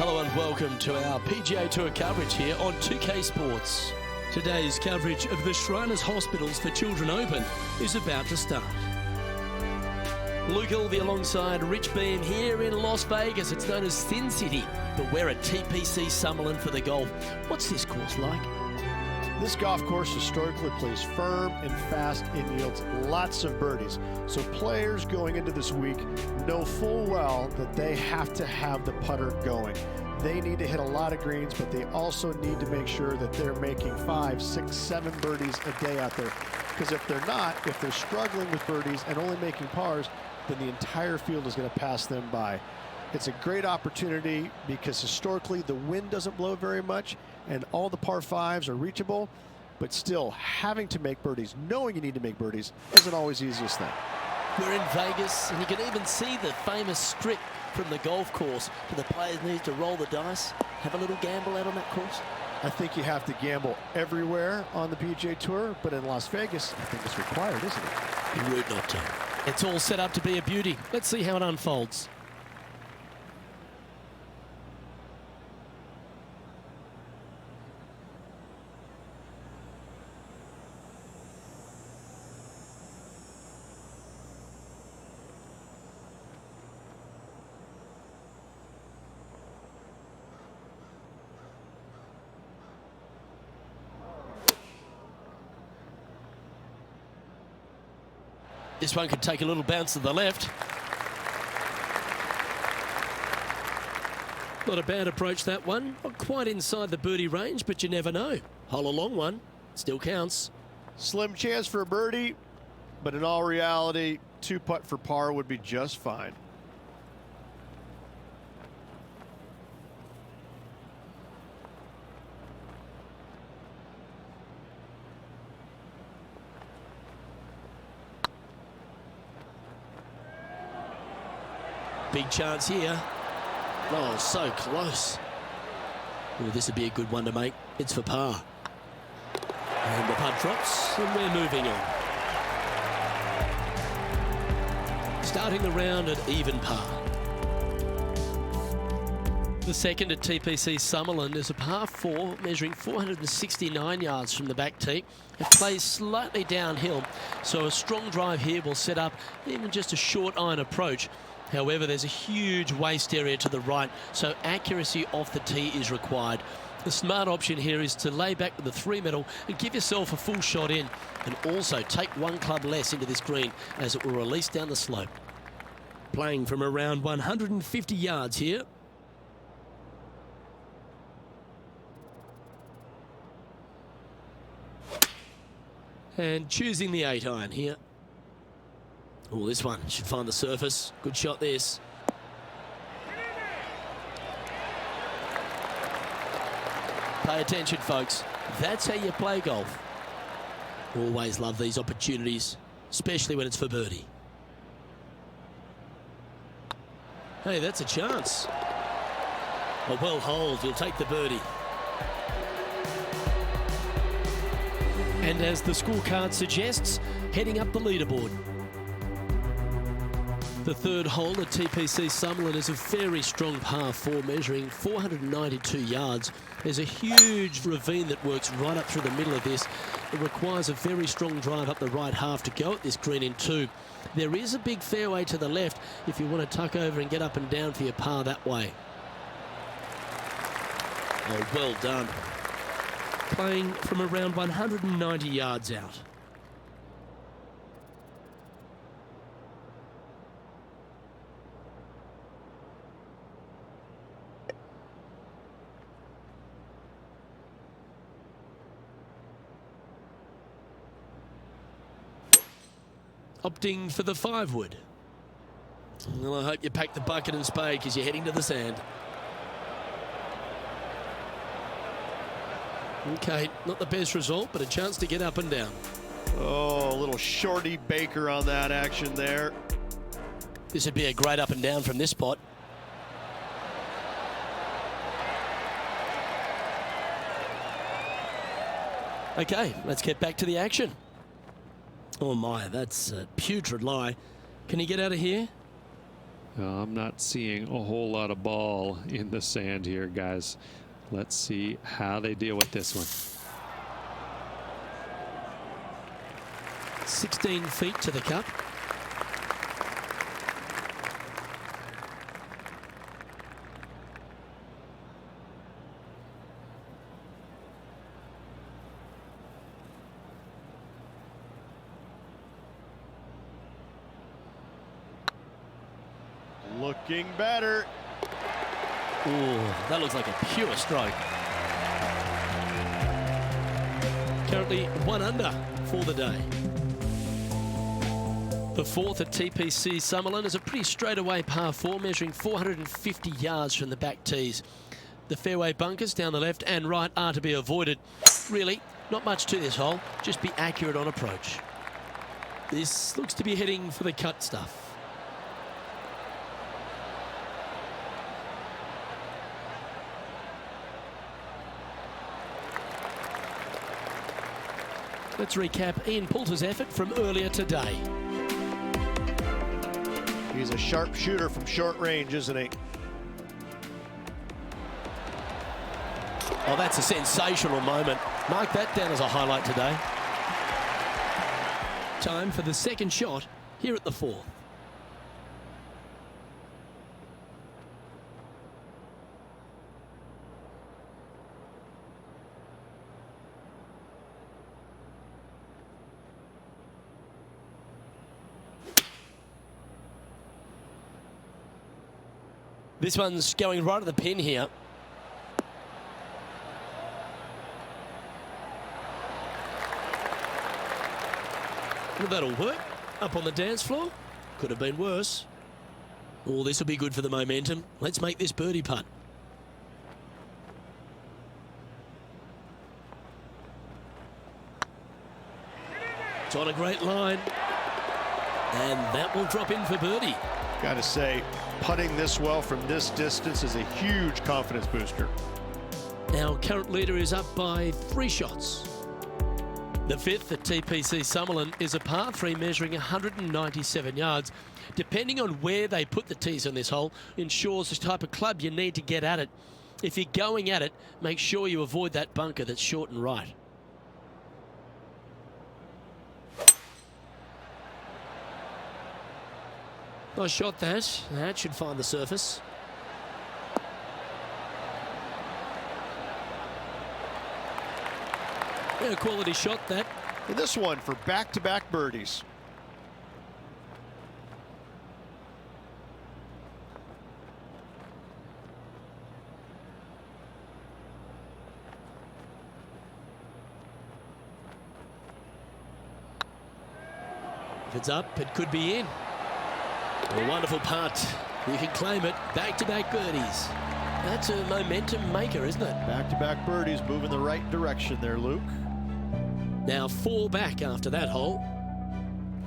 Hello and welcome to our PGA Tour coverage here on 2K Sports. Today's coverage of the Shriners Hospitals for Children Open is about to start. Luke Ilvey alongside Rich Beam here in Las Vegas. It's known as Sin City, but we're at TPC Summerlin for the golf. What's this course like? This golf course historically plays firm and fast and yields lots of birdies. So players going into this week know full well that they have to have the putter going. They need to hit a lot of greens, but they also need to make sure that they're making 5, 6, 7 birdies a day out there. Because if they're not, if they're struggling with birdies and only making pars, then the entire field is going to pass them by. It's a great opportunity because historically the wind doesn't blow very much and all the par 5s are reachable, but still having to make birdies, knowing you need to make birdies, isn't always the easiest thing. We're in Vegas and you can even see the famous strip from the golf course. Do the players need to roll the dice, have a little gamble out on that course? I think you have to gamble everywhere on the PGA Tour, but in Las Vegas, I think it's required, isn't it? Be rude not to. It's all set up to be a beauty. Let's see how it unfolds. This one could take a little bounce to the left. Not a bad approach, that one. Not quite inside the birdie range, but you never know. Hole a long one. Still counts. Slim chance for a birdie, but in all reality, 2-putt for par would be just fine. Big chance here. Oh, so close. Oh, this would be a good one to make. It's for par. And the putt drops, and we're moving on. Starting the round at even par. The second at TPC Summerlin is a par 4 measuring 469 yards from the back tee. It plays slightly downhill, so a strong drive here will set up even just a short iron approach. However, there's a huge waste area to the right, so accuracy off the tee is required. The smart option here is to lay back with the 3-metal and give yourself a full shot in, and also take 1 club less into this green as it will release down the slope. Playing from around 150 yards here. And choosing the 8-iron here. Oh, this one should find the surface. Good shot, this. Pay attention, folks. That's how you play golf. Always love these opportunities, especially when it's for birdie. Hey, that's a chance. A well holed, you'll take the birdie. And as the scorecard suggests, heading up the leaderboard. The third hole at TPC Summerlin is a very strong par 4 measuring 492 yards. There's a huge ravine that works right up through the middle of this. It requires a very strong drive up the right half to go at this green in 2. There is a big fairway to the left if you want to tuck over and get up and down for your par that way. Oh, well done. Playing from around 190 yards out. Opting for the 5-wood. Well, I hope you pack the bucket and spade because you're heading to the sand. Okay, not the best result, but a chance to get up and down. Oh, a little shorty Baker on that action there. This would be a great up and down from this spot. Okay, let's get back to the action. Oh my, that's a putrid lie. Can he get out of here? I'm not seeing a whole lot of ball in the sand here, guys. Let's see how they deal with this one. 16 feet to the cup. Looking better. Ooh, that looks like a pure stroke. Currently 1 under for the day. The fourth at TPC Summerlin is a pretty straightaway par 4, measuring 450 yards from the back tees. The fairway bunkers down the left and right are to be avoided. Really, not much to this hole, just be accurate on approach. This looks to be heading for the cut stuff. Let's recap Ian Poulter's effort from earlier today. He's a sharp shooter from short range, isn't he? Oh, that's a sensational moment. Mark that down as a highlight today. Time for the second shot here at the fourth. This one's going right at the pin here. Well, that'll work. Up on the dance floor. Could have been worse. Oh, this will be good for the momentum. Let's make this birdie putt. It's on a great line. And that will drop in for birdie. Got to say, putting this well from this distance is a huge confidence booster. Our current leader is up by 3 shots. The fifth at TPC Summerlin is a par 3 measuring 197 yards. Depending on where they put the tees on this hole ensures the type of club you need to get at it. If you're going at it, make sure you avoid that bunker that's short and right. Nice shot that. That should find the surface. Yeah, a quality shot that. And this one for back-to-back birdies. If it's up, it could be in. A wonderful putt. You can claim it. Back-to-back birdies. That's a momentum maker, isn't it? Back-to-back birdies, moving the right direction there, Luke. Now 4 back after that hole.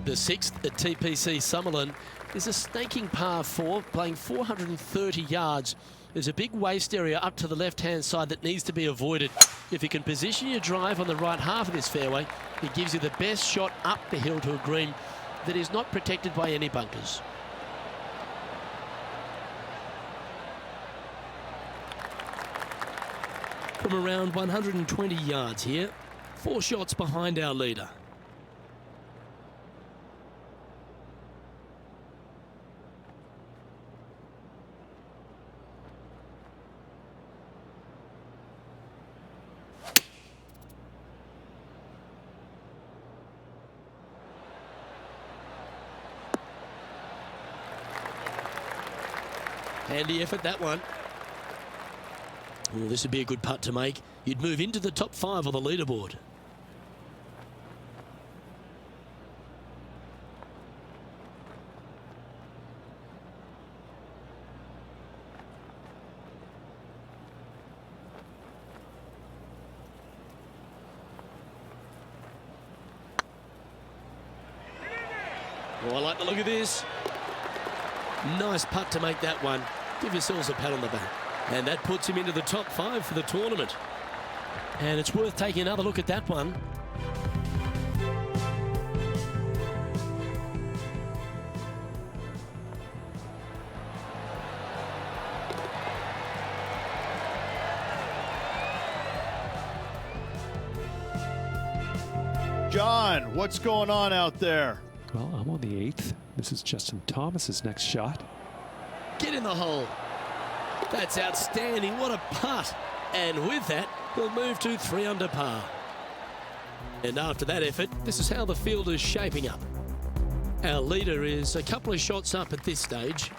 The sixth at TPC Summerlin is a snaking par 4, playing 430 yards. There's a big waste area up to the left-hand side that needs to be avoided. If you can position your drive on the right half of this fairway, it gives you the best shot up the hill to a green that is not protected by any bunkers. From around 120 yards here, 4 shots behind our leader. Handy effort, that one. Oh, this would be a good putt to make. You'd move into the top 5 on the leaderboard. Oh, I like the look of this. Nice putt to make that one. Give yourselves a pat on the back. And that puts him into the top 5 for the tournament. And it's worth taking another look at that one. John, what's going on out there? Well, I'm on the 8th. This is Justin Thomas's next shot. Get in the hole. That's outstanding. What a putt. And with that, he'll move to 3 under par. And after that effort, this is how the field is shaping up. Our leader is a couple of shots up at this stage.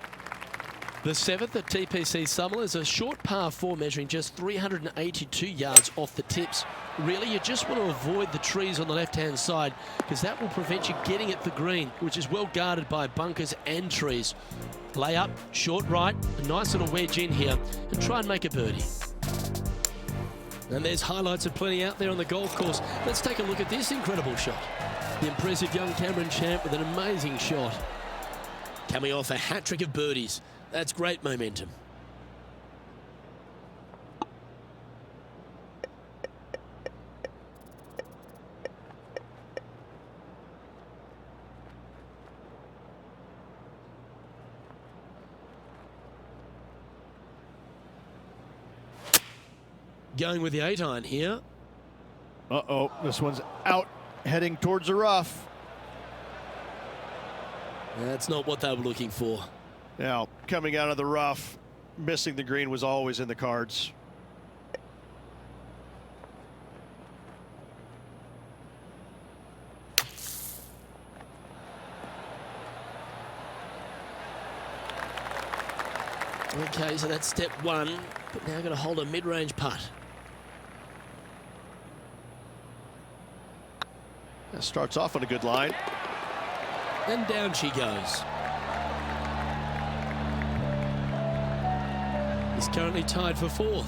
The 7th at TPC Summerlin is a short par 4 measuring just 382 yards off the tips. Really, you just want to avoid the trees on the left-hand side because that will prevent you getting at the green, which is well guarded by bunkers and trees. Lay up, short right, a nice little wedge in here, and try and make a birdie. And there's highlights of plenty out there on the golf course. Let's take a look at this incredible shot. The impressive young Cameron Champ with an amazing shot. Coming off a hat-trick of birdies. That's great momentum. Going with the 8-iron here. Uh-oh, this one's out, heading towards the rough. That's not what they were looking for. Now, coming out of the rough, missing the green was always in the cards. Okay, so that's step 1, but now going to hold a mid-range putt. That starts off on a good line. And down she goes. He's currently tied for 4th.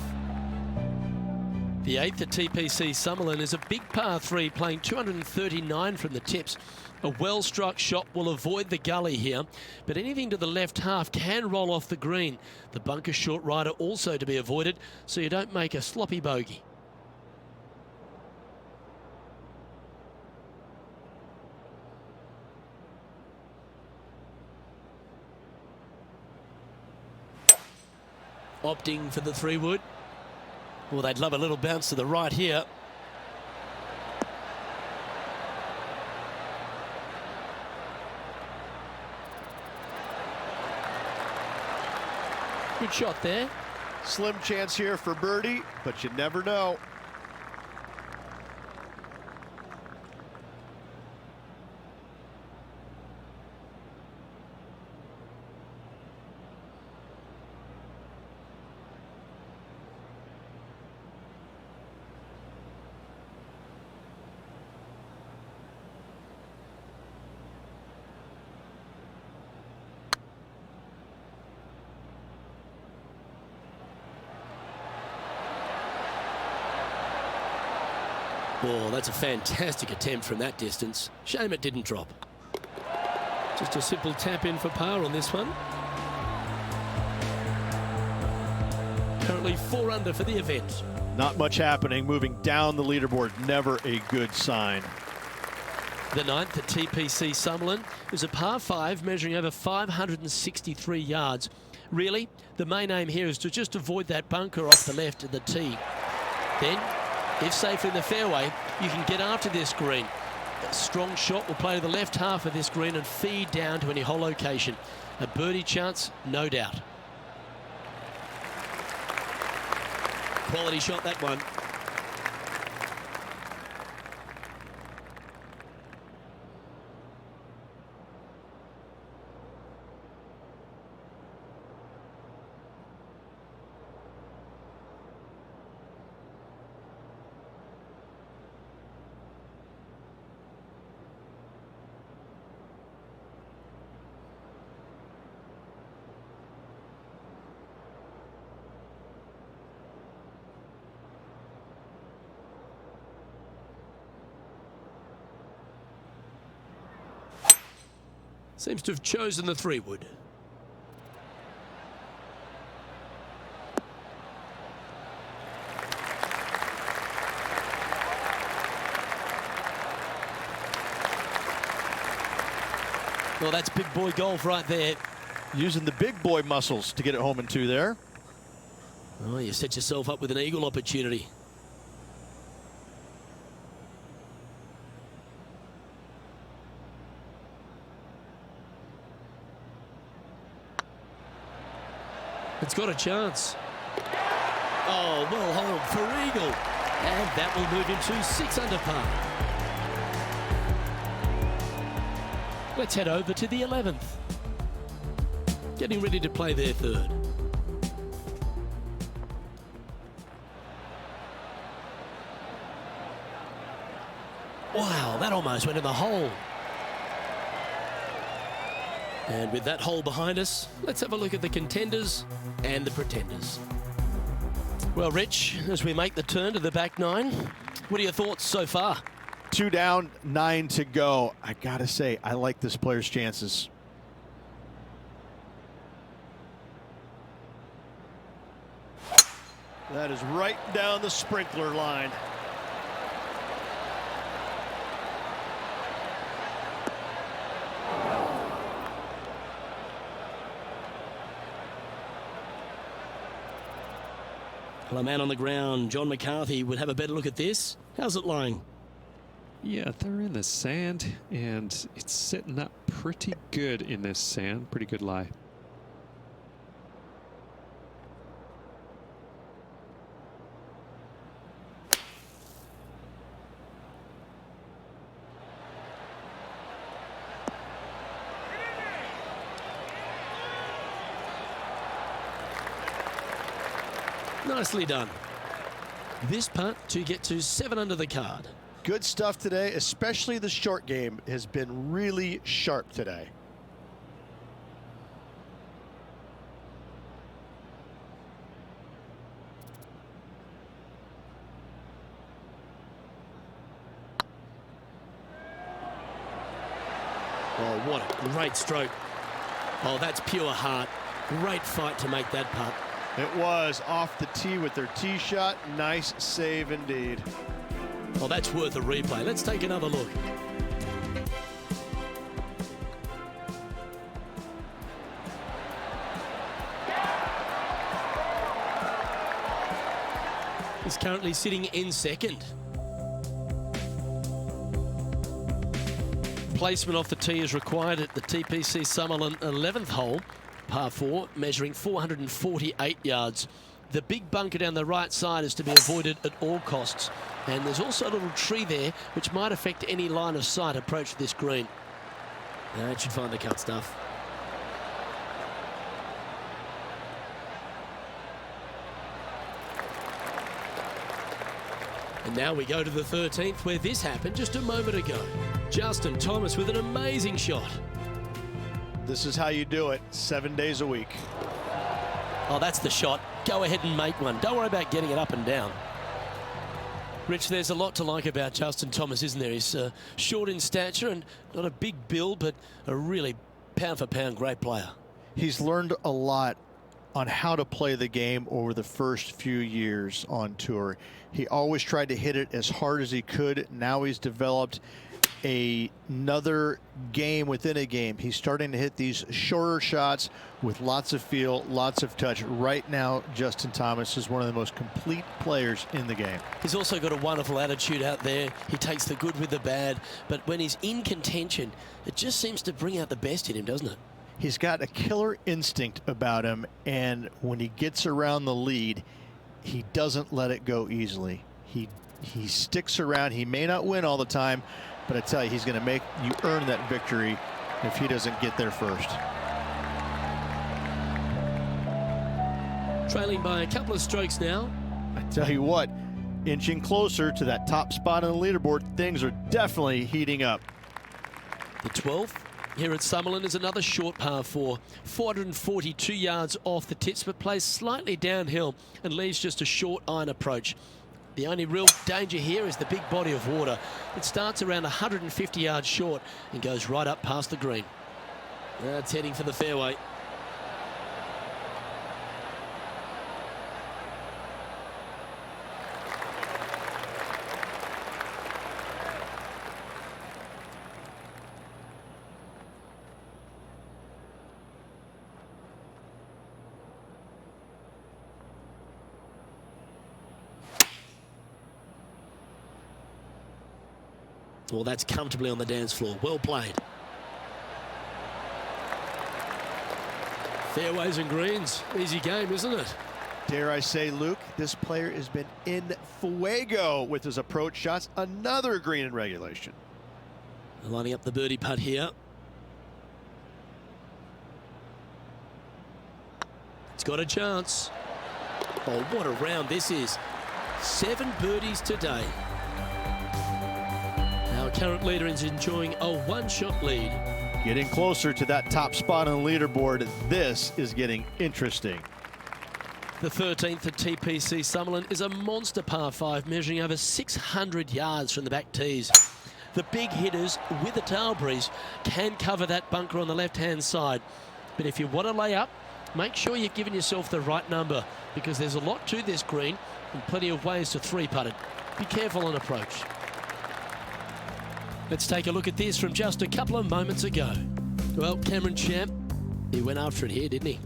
The 8th at TPC Summerlin is a big par 3 playing 239 from the tips. A well-struck shot will avoid the gully here, but anything to the left half can roll off the green. The bunker short rider also to be avoided, so you don't make a sloppy bogey. Opting for the 3-wood. Well, they'd love a little bounce to the right here. Good shot there. Slim chance here for birdie, but you never know. Oh, that's a fantastic attempt from that distance. Shame it didn't drop. Just a simple tap in for par on this one. Currently 4 under for the event. Not much happening, moving down the leaderboard, never a good sign. The 9th at TPC Summerlin is a par 5 measuring over 563 yards. Really, the main aim here is to just avoid that bunker off the left of the tee. Then, if safe in the fairway, you can get after this green. A strong shot will play to the left half of this green and feed down to any hole location. A birdie chance, no doubt. Quality shot, that one. Seems to have chosen the 3-wood. Well, that's big boy golf right there. Using the big boy muscles to get it home in 2 there. Oh, you set yourself up with an eagle opportunity. It's got a chance. Oh, well hold for eagle. And that will move him to 6 under par. Let's head over to the 11th. Getting ready to play their third. Wow, that almost went in the hole. And with that hole behind us, let's have a look at the contenders and the pretenders. Well, Rich, as we make the turn to the back nine, what are your thoughts so far? 2 down, 9 to go. I gotta say, I like this player's chances. That is right down the sprinkler line. Well, a man on the ground, John McCarthy, would have a better look at this. How's it lying? Yeah, they're in the sand, and it's sitting up pretty good in this sand. Pretty good lie. Nicely done. This putt to get to 7 under the card. Good stuff today, especially the short game has been really sharp today. Oh, what a great stroke. Oh, that's pure heart. Great fight to make that putt. It was off the tee with their tee shot. Nice save indeed. Oh, that's worth a replay. Let's take another look. He's currently sitting in second. Placement off the tee is required at the TPC Summerlin 11th hole. Par 4, measuring 448 yards. The big bunker down the right side is to be avoided at all costs. And there's also a little tree there which might affect any line of sight approach to this green. No, it should find the cut stuff. And now we go to the 13th, where this happened just a moment ago. Justin Thomas with an amazing shot. This is how you do it 7 days a week. Oh, that's the shot. Go ahead and make one. Don't worry about getting it up and down. Rich, there's a lot to like about Justin Thomas, isn't there? He's short in stature and not a big build, but a really pound-for-pound great player. He's learned a lot on how to play the game over the first few years on tour. He always tried to hit it as hard as he could. Now he's developed another game within a game. He's starting to hit these shorter shots with lots of feel, lots of touch. Right now, Justin Thomas is one of the most complete players in the game. He's also got a wonderful attitude out there. He takes the good with the bad, but when he's in contention, it just seems to bring out the best in him, doesn't it? He's got a killer instinct about him, and when he gets around the lead, he doesn't let it go easily. He sticks around. He may not win all the time, but I tell you, he's going to make you earn that victory if he doesn't get there first. Trailing by a couple of strokes now. I tell you what, inching closer to that top spot on the leaderboard, things are definitely heating up. The 12th here at Summerlin is another short par 4. 442 yards off the tips, but plays slightly downhill and leaves just a short iron approach. The only real danger here is the big body of water. It starts around 150 yards short and goes right up past the green. That's heading for the fairway. Well, that's comfortably on the dance floor. Well played. Fairways and greens. Easy game, isn't it? Dare I say, Luke, this player has been in fuego with his approach shots. Another green in regulation. Lining up the birdie putt here. It's got a chance. Oh, what a round this is. 7 birdies today. Our current leader is enjoying a one-shot lead. Getting closer to that top spot on the leaderboard. This is getting interesting. The 13th at TPC Summerlin is a monster par 5 measuring over 600 yards from the back tees. The big hitters with a tail breeze can cover that bunker on the left-hand side. But if you want to lay up, make sure you've given yourself the right number, because there's a lot to this green and plenty of ways to 3-putt it. Be careful on approach. Let's take a look at this from just a couple of moments ago. Well, Cameron Champ, he went after it here, didn't he?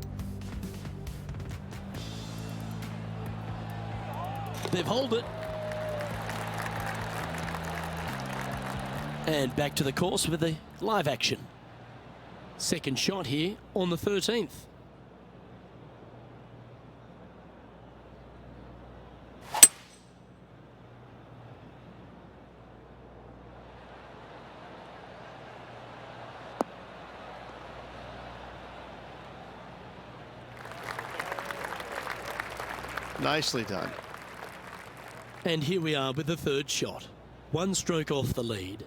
They've holed it. And back to the course with the live action. Second shot here on the 13th. Nicely done. And here we are with the third shot. 1 stroke off the lead.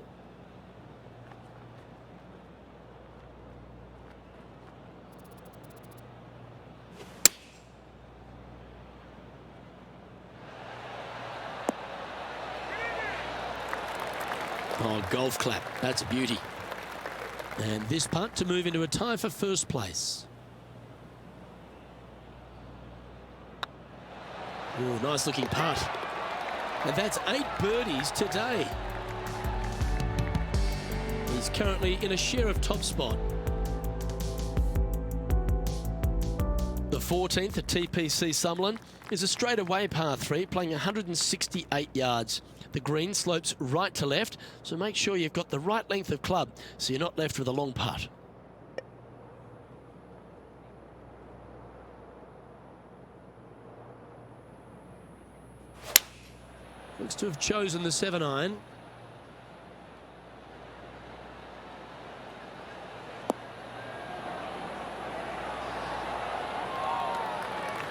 Oh, golf clap. That's a beauty. And this putt to move into a tie for first place. Oh, nice looking putt. And that's 8 birdies today. He's currently in a share of top spot. The 14th at TPC Summerlin is a straightaway par 3 playing 168 yards. The green slopes right to left, so make sure you've got the right length of club so you're not left with a long putt. Looks to have chosen the 7-iron.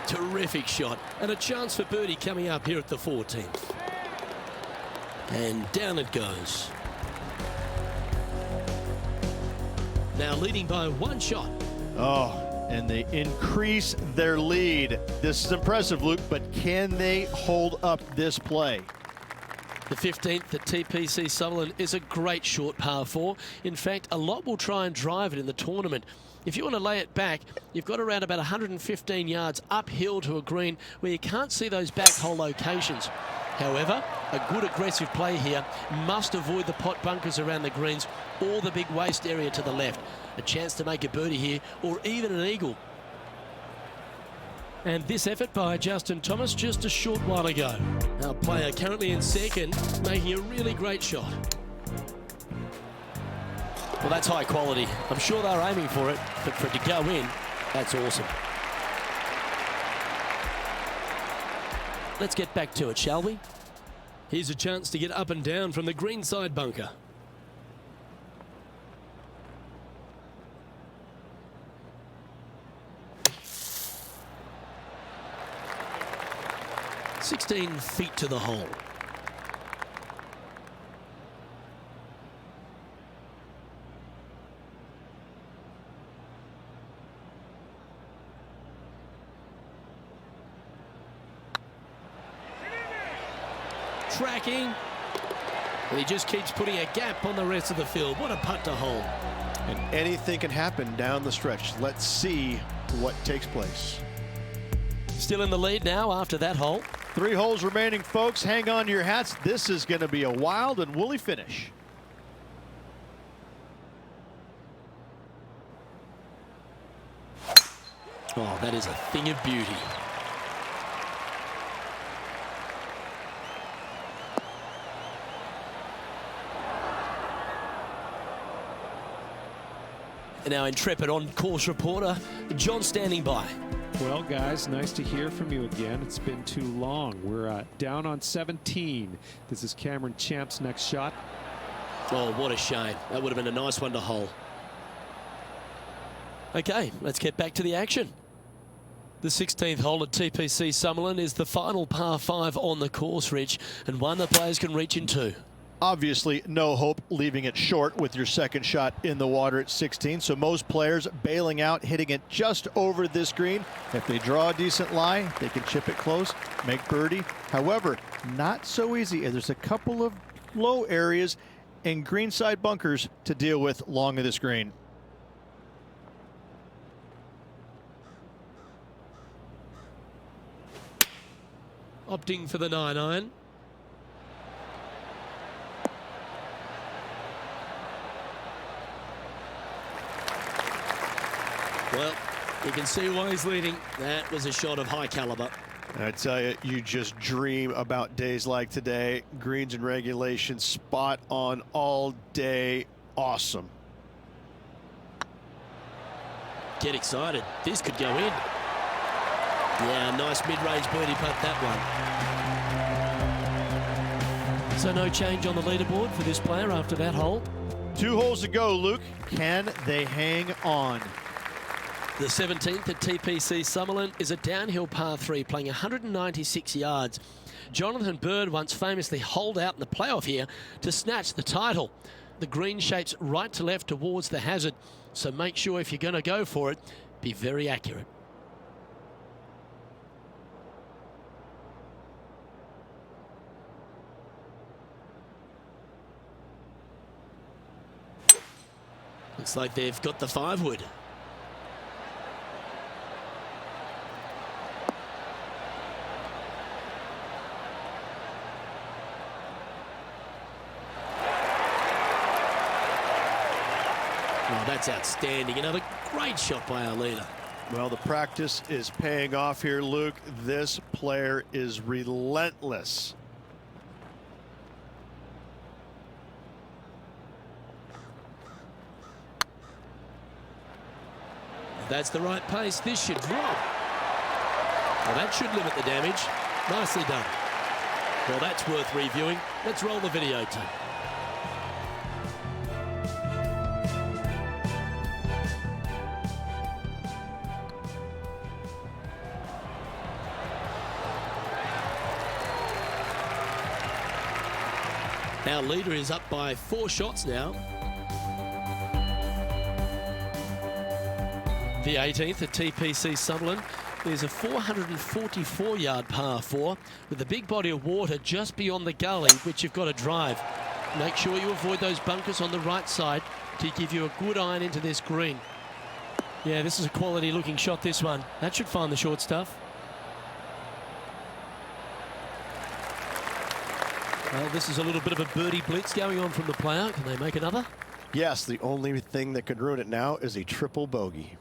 Terrific shot, and a chance for birdie coming up here at the 14th. And down it goes. Now leading by 1 shot. Oh, and they increase their lead. This is impressive, Luke, but can they hold up this play? The 15th at TPC Summerlin is a great short par 4. In fact, a lot will try and drive it in the tournament. If you want to lay it back, you've got around about 115 yards uphill to a green where you can't see those back hole locations. However, a good aggressive play here. Must avoid the pot bunkers around the greens or the big waste area to the left. A chance to make a birdie here or even an eagle. And this effort by Justin Thomas just a short while ago. Our player currently in second, making a really great shot. Well, that's high quality. I'm sure they're aiming for it, but for it to go in, that's awesome. Let's get back to it, shall we? Here's a chance to get up and down from the greenside bunker. "16 feet to the hole." Tracking, and he just keeps putting a gap on the rest of the field. What a putt to hole. And anything can happen down the stretch. Let's see what takes place. Still in the lead now after that hole. 3 holes remaining, folks. Hang on to your hats. This is going to be a wild and woolly finish. Oh, that is a thing of beauty. And our intrepid on-course reporter, John, standing by. Well, guys, nice to hear from you again. It's been too long. We're down on 17. This is Cameron Champ's next shot. Oh, what a shame. That would have been a nice one to hole. Okay, let's get back to the action. The 16th hole at TPC Summerlin is the final par 5 on the course, Rich, and one that players can reach into. Obviously, no hope leaving it short with your second shot in the water at 16. So most players bailing out, hitting it just over this green. If they draw a decent lie, they can chip it close, make birdie. However, not so easy. There's a couple of low areas and greenside bunkers to deal with long of this green. Opting for the 9-iron. Well, you can see why he's leading. That was a shot of high caliber. I tell you, you just dream about days like today. Greens and regulation, spot on all day. Awesome. Get excited. This could go in. Yeah, nice mid-range birdie putt, that one. So no change on the leaderboard for this player after that hole. 2 holes to go, Luke. Can they hang on? The 17th at TPC Summerlin is a downhill par 3 playing 196 yards. Jonathan Bird once famously holed out in the playoff here to snatch the title. The green shapes right to left towards the hazard, so make sure if you're going to go for it, be very accurate. Looks like they've got the 5-wood. Oh, that's outstanding. Another great shot by our leader. Well, the practice is paying off here, Luke. This player is relentless. That's the right pace. This should drop. Well, that should limit the damage. Nicely done. Well, that's worth reviewing. Let's roll the video tape. Our leader is up by 4 shots now. The 18th at TPC Summerlin is a 444-yard par 4 with a big body of water just beyond the gully, which you've got to drive. Make sure you avoid those bunkers on the right side to give you a good iron into this green. Yeah, this is a quality looking shot, this one. That should find the short stuff. Well, this is a little bit of a birdie blitz going on from the player. Can they make another? Yes, the only thing that could ruin it now is a triple bogey.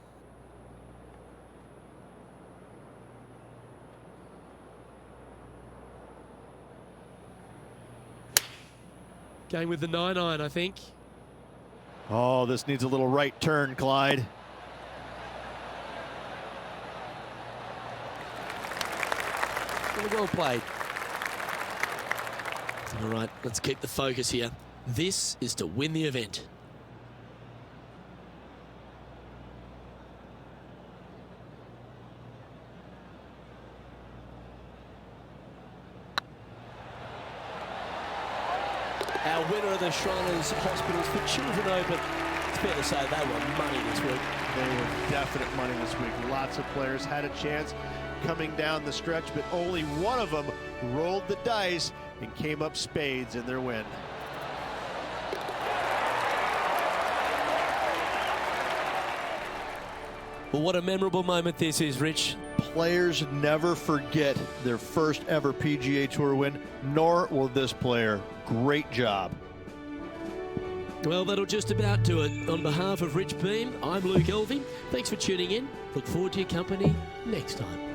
Going with the 9-iron, I think. Oh, this needs a little right turn, Clyde. Well played. All right, let's keep the focus here. This is to win the event. Our winner of the Shriners Hospitals for Children Open. It's fair to say they were money this week. They were definite money this week. Lots of players had a chance coming down the stretch, but only one of them rolled the dice and came up spades in their win. Well, what a memorable moment this is, Rich. Players never forget their first ever PGA Tour win, nor will this player. Great job. Well, that'll just about do it. On behalf of Rich Beam, I'm Luke Elvey. Thanks for tuning in. Look forward to your company next time.